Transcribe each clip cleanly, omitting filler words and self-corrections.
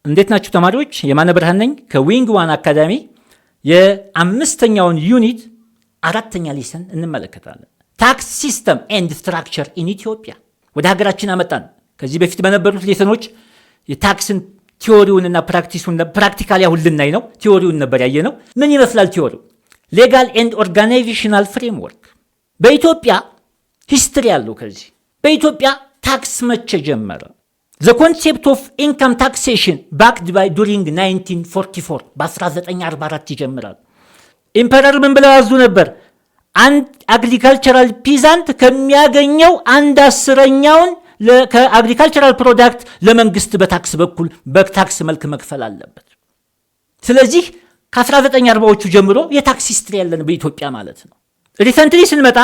እንዴት ናችሁ ተማሪዎች? የማነ ብርሃን ነኝ ከዊንግ ዋን አካዳሚ። የአምስተኛውን ዩኒት አራተኛ ሌሰን እንመለከታለን። ታክስ ሲስተም ኤንድ ስትራክቸር ኢን ኢትዮጵያ ወደ ሀገራችን አመጣን። ከዚህ በፊት በነበሩት ሌሰኖች የታክስን ቲዎሪውንና ፕራክቲሱን ፕራክቲካሊ አሁን ልናይ ነው። ቲዎሪውን ነበር ያየ ነው። ምን ይመስላል ቲዎሪው? ሌጋል ኤንድ ኦርጋናይዜሽናል ፍሬምወርክ በኢትዮጵያ ሂስትሪ ያለው። ከዚህ በኢትዮጵያ ታክስ መቼ ጀመረ? The concept of income taxation backed by during 1944 በ1944 ይጀምራል። ኢምፐረር ምን ብለው ያዙ ነበር? አንድ አግሪካልቸራል ፒዛንት ከሚያገኘው 1/10ኛውን ከአግሪካልቸራል ፕሮዳክት ለመንግስት በታክስ በኩል በታክስ መልክ መክፈል አለበት። ስለዚህ ከ1940ዎቹ ጀምሮ የታክስ ሂስትሪ ያለን በኢትዮጵያ ማለት ነው። ሪሰንትሊ ስንመጣ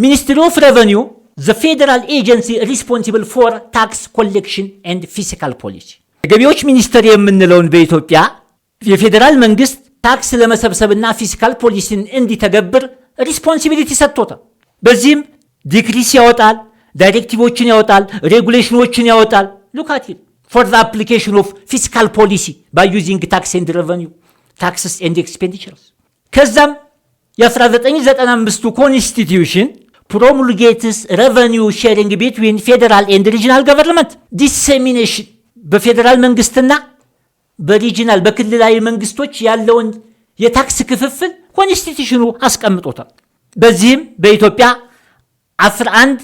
ሚኒስትሪ ኦፍ ሬቨኒው the federal agency responsible for tax collection and fiscal policy ገቢዎች ሚኒስቴር የምንለውን በኢትዮጵያ የፌዴራል መንግስት ታክስ ለመሰብሰብና ፊስካል ፖሊሲን እንዲተገብር ሪስፖንሲቢሊቲ ሰጥቶታል። በዚህም ዲክሪስ ያወጣል፣ ዳይሬክቲቮችን ያወጣል፣ ሬጉሌሽኖችን ያወጣል። look at it for the application of fiscal policy by using tax and revenue taxes and expenditures ከዛም የ1995 ኮንስቲቲዩሽን promulgates revenue sharing between federal and regional government dissemination በፌደራል መንግስትና በሪጂናል በክልላዊ መንግስቶች ያለውን የታክስ ክፍፍል ኮንስቲቲዩሽኑ አስቀምጦታል። በዚህም በኢትዮጵያ 11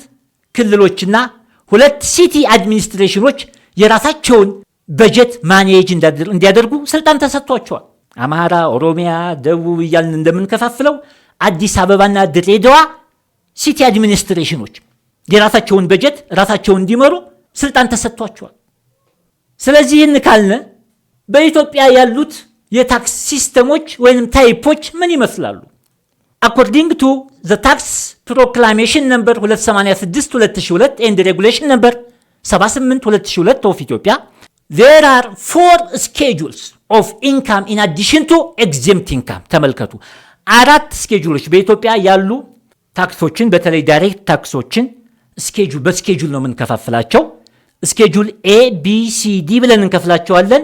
ክልሎችና 2 ሲቲ አድሚኒስትሬሽኖች የራሳቸውን በጀት ማኔጅ እንዲያደርጉ ስልጣን ተሰጥቷቸዋል። አማራ፣ ኦሮሚያ፣ ደቡብ እያልን እንደምንከፋፍለው አዲስ አበባና ድሬዳዋ ሲቲ አድሚኒስትሬሽኖች የራሳቸውን በጀት ራሳቸውን እንዲመሩ ስልጣን ተሰጥቷቸዋል። ስለዚህ ይህን ካልነ በኢትዮጵያ ያሉት የታክስ ሲስተሞች ወይም ታይፖች ምን ይመስላሉ? According to the Tax Proclamation number 286/2002 and Regulation number 78/2002 of Ethiopia, there are 4 schedules of income in addition to exempt income. ተመልከቱ፣ 4 ስኬጁሎች በኢትዮጵያ ያሉ ታክሶችን በተለይ ዳይሬክት ታክሶችን በስኬጁል ነው የምንከፋፍላቸው። ስኬጁል ኤ ቢ ሲ ዲ ብለን እንከፍላቸዋለን።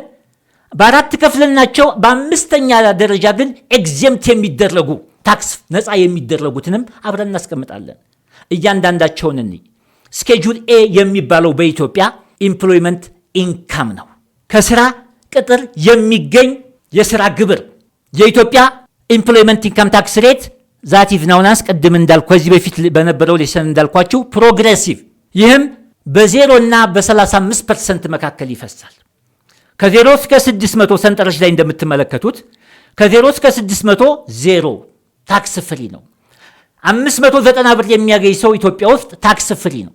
በአራት ከፍለናቸው በአምስተኛ ደረጃ ግን ኤግዘምት የሚደረጉ ታክስ ነፃ የሚደረጉትንም አብረን እናስቀምጣለን። እያንዳንዳቸውን እንይ። ስኬጁል ኤ የሚባለው በኢትዮጵያ ኢምፕሎይመንት ኢንካም ነው። ከስራ ቅጥር የሚገኝ የስራ ግብር። የኢትዮጵያ ኢምፕሎይመንት ኢንካም ታክስ ሬት ዛት ኢዝ ናውን አስ ቀደም እንዳልኩ ከዚህ በፊት በነበረው ሌሰን እንዳልኳችሁ ፕሮግሬሲቭ። ይህም በ0 እና በ35% መካከል ይፈሳል። ከ0 እስከ 600 ሰንጠረዥ ላይ እንደምትመለከቱት ከ0 እስከ 600 0 ታክስ ፍሪ ነው። 590 ብር የሚያገኝ ሰው ኢትዮጵያ ውስጥ ታክስ ፍሪ ነው።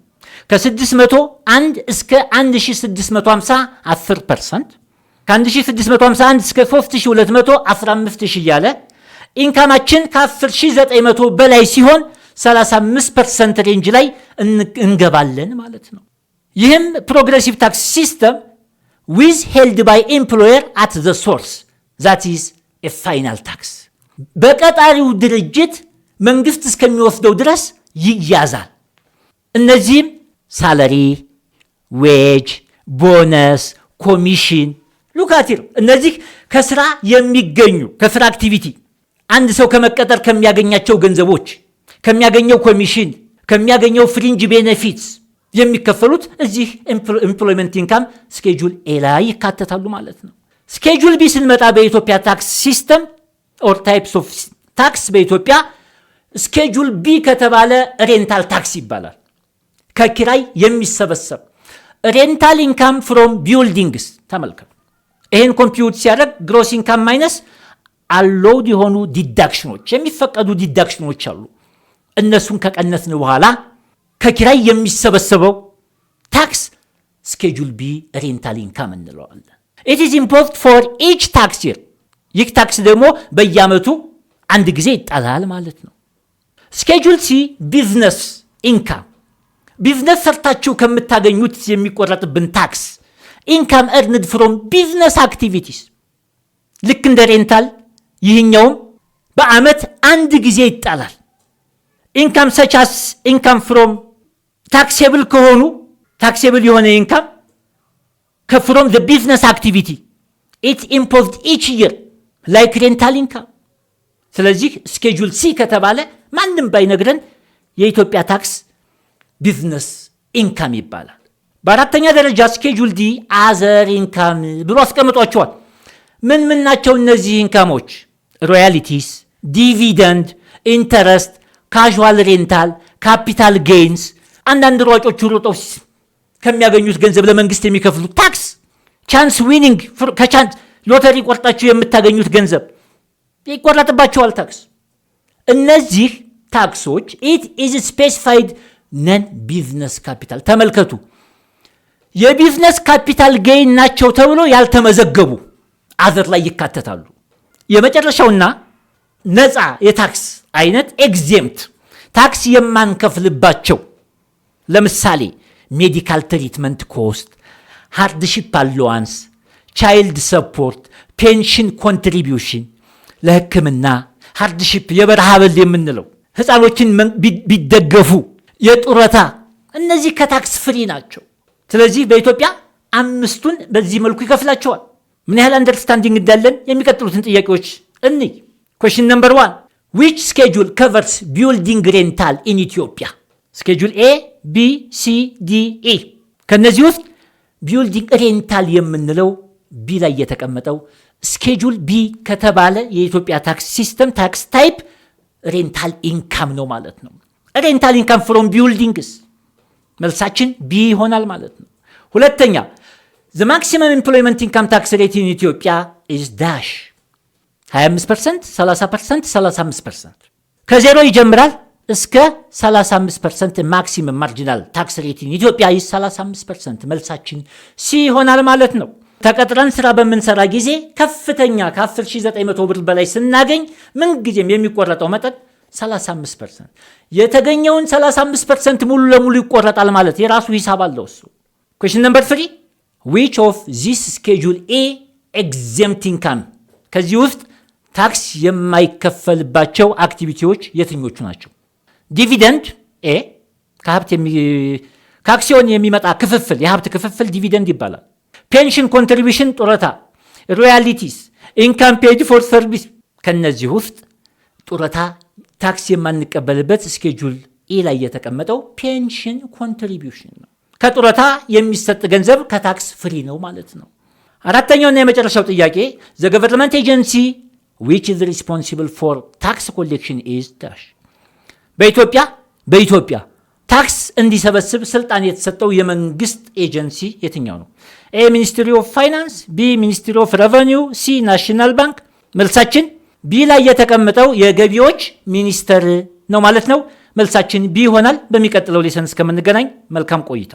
ከ601 እስከ 1650 10%፣ ከ1651 እስከ 3200 15000 እያለ ኢንካማችን ከ10900 በላይ ሲሆን 35% ሬንጅ ላይ እንገባለን ማለት ነው። ይህም ፕሮግሬሲቭ ታክስ ሲስተም withheld by employer at the source that is a final tax በቀጣሪው ድርጅት መንግስት እስከሚወስደው ድረስ ይያዛል። እነዚህም ሳለሪ፣ ዌጅ፣ ቦነስ፣ ኮሚሽን ሉካቲር እነዚህ ከስራ የሚገኙ ከስራ አክቲቪቲ አንድ ሰው ከመቀጠር ከሚያገኛቸው ገንዘቦች፣ ከሚያገኘው ኮሚሽን፣ ከሚያገኘው ፍሪንጅ ቤኔፊትስ የሚከፈሉት እዚህ ኢምፕሎይመንት ኢንካም ስኬጁል ኤ ላይ ይካተታሉ ማለት ነው። ስኬጁል ቢ ስንመጣ በኢትዮጵያ ታክስ ሲስተም ኦር ታይፕስ ኦፍ ታክስ በኢትዮጵያ ስኬጁል ቢ ከተባለ ሬንታል ታክስ ይባላል። ከኪራይ የሚሰበሰብ ሬንታል ኢንካም ፍሮም ቢልዲንግስ ተመልከቱ። ይህን ኮምፒውት ሲያደርግ ግሮስ ኢንካም ማይነስ አሎውድ የሆኑ ዲዳክሽኖች የሚፈቀዱ ዲዳክሽኖች አሉ። እነሱን ከቀነስን በኋላ ከኪራይ የሚሰበሰበው ታክስ ስኬጁል ቢ ሬንታል ኢንካም እንለዋለን። it is imposed for each tax year ይህ ታክስ ደግሞ በየዓመቱ አንድ ጊዜ ይጣላል ማለት ነው። ስኬጁል ሲ ቢዝነስ ኢንካም ቢዝነስ ሰርታችሁ ከምታገኙት የሚቆረጥብን ታክስ ኢንካም earned from business activities ልክ እንደ ሬንታል ይህኛውም በዓመት አንድ ጊዜ ይጣላል። ኢንካም such as income from ታክሴብል ከሆኑ ታክሴብል የሆነ ኢንካም ከፍሮም the business activity ኢት ኢምፖዝድ ኢች ይር ላይክ ሬንታል ኢንካም። ስለዚህ ስኬጁል ሲ ከተባለ ማንም ባይነግረን የኢትዮጵያ ታክስ ቢዝነስ ኢንካም ይባላል። በአራተኛ ደረጃ ስኬጁል ዲ አዘር ኢንካም ብሎ አስቀምጧቸዋል። ምን ናቸው እነዚህ ኢንካሞች? ሮያሊቲስ፣ ዲቪደንድ፣ ኢንተረስት፣ ካዥዋል ሬንታል፣ ካፒታል ጌይንስ፣ አንዳንድ ሯጮቹ ሮጠው ከሚያገኙት ገንዘብ ለመንግስት የሚከፍሉት ታክስ፣ ቻንስ ዊኒንግ፣ ከቻንስ ሎተሪ ቆርጣችሁ የምታገኙት ገንዘብ ይቆረጥባቸዋል ታክስ። እነዚህ ታክሶች ኢት ኢዝ ስፔሲፋይድ ነን ቢዝነስ ካፒታል። ተመልከቱ፣ የቢዝነስ ካፒታል ጌይን ናቸው ተብሎ ያልተመዘገቡ አዘር ላይ ይካተታሉ። የመጨረሻውና ነፃ የታክስ አይነት ኤግዜምት፣ ታክስ የማንከፍልባቸው ለምሳሌ ሜዲካል ትሪትመንት ኮስት፣ ሃርድሺፕ አሎዋንስ፣ ቻይልድ ሰፖርት፣ ፔንሽን ኮንትሪቢዩሽን ለሕክምና፣ ሃርድሺፕ የበረሃ በል የምንለው ህፃኖችን ቢደገፉ፣ የጡረታ፣ እነዚህ ከታክስ ፍሪ ናቸው። ስለዚህ በኢትዮጵያ አምስቱን በዚህ መልኩ ይከፍላቸዋል። ምን ያህል አንደርስታንዲንግ እንዳለን የሚቀጥሉትን ጥያቄዎች እንይ። ኩዌስችን ነምበር 1 ዊች ስኬጁል ከቨርስ ቢልዲንግ ሬንታል ኢን ኢትዮጵያ? ስኬጁል ኤ፣ ቢ፣ ሲ፣ ዲ፣ ኢ። ከነዚህ ውስጥ ቢልዲንግ ሬንታል የምንለው ቢ ላይ የተቀመጠው ስኬጁል ቢ ከተባለ የኢትዮጵያ ታክስ ሲስተም ታክስ ታይፕ ሬንታል ኢንካም ነው ማለት ነው። ሬንታል ኢንካም ፍሮም ቢልዲንግስ መልሳችን ቢ ይሆናል ማለት ነው። ሁለተኛ the maximum employment income tax rate in Ethiopia is dash 25%፣ 30%፣ 35%። ከዜሮ ይጀምራል እስከ 35% ማክሲመም ማርጂናል ታክስ ሬት ኢን ኢትዮጵያ is 35%። መልሳችን ሲ ይሆናል ማለት ነው። ተቀጥረን ስራ በምንሰራ ጊዜ ከፍተኛ ከ10,900 ብር በላይ ስናገኝ ምንጊዜም የሚቆረጠው መጠን 35%። የተገኘውን 35% ሙሉ ለሙሉ ይቆረጣል ማለት የራሱ ሂሳብ አለው እሱ። ኩዌስችን ነምበር 3 which of this schedule A exempt income? ከዚህ ውስጥ ታክስ የማይከፈልባቸው አክቲቪቲዎች የትኞቹ ናቸው? ዲቪደንድ ኤ፣ ከአክሲዮን የሚመጣ ክፍፍል፣ የሀብት ክፍፍል ዲቪደንድ ይባላል። ፔንሽን ኮንትሪቢሽን፣ ጡረታ፣ ሮያሊቲስ፣ ኢንካም ፔድ ፎር ሰርቪስ። ከነዚህ ውስጥ ጡረታ ታክስ የማንቀበልበት ስኬጁል ኤ ላይ የተቀመጠው ፔንሽን ኮንትሪቢሽን ነው። ከጡረታ የሚሰጥ ገንዘብ ከታክስ ፍሪ ነው ማለት ነው። አራተኛውና የመጨረሻው ጥያቄ the government agency which is responsible for tax collection is dash? በኢትዮጵያ ታክስ እንዲሰበስብ ስልጣን የተሰጠው የመንግስት ኤጀንሲ የትኛው ነው? ኤ ሚኒስትሪ ኦፍ ፋይናንስ፣ ቢ ሚኒስትሪ ኦፍ ሬቨኒው፣ ሲ ናሽናል ባንክ። መልሳችን ቢ ላይ የተቀመጠው የገቢዎች ሚኒስቴር ነው ማለት ነው። መልሳችን ቢ ይሆናል። በሚቀጥለው ሌሰን እስከምንገናኝ መልካም ቆይታ።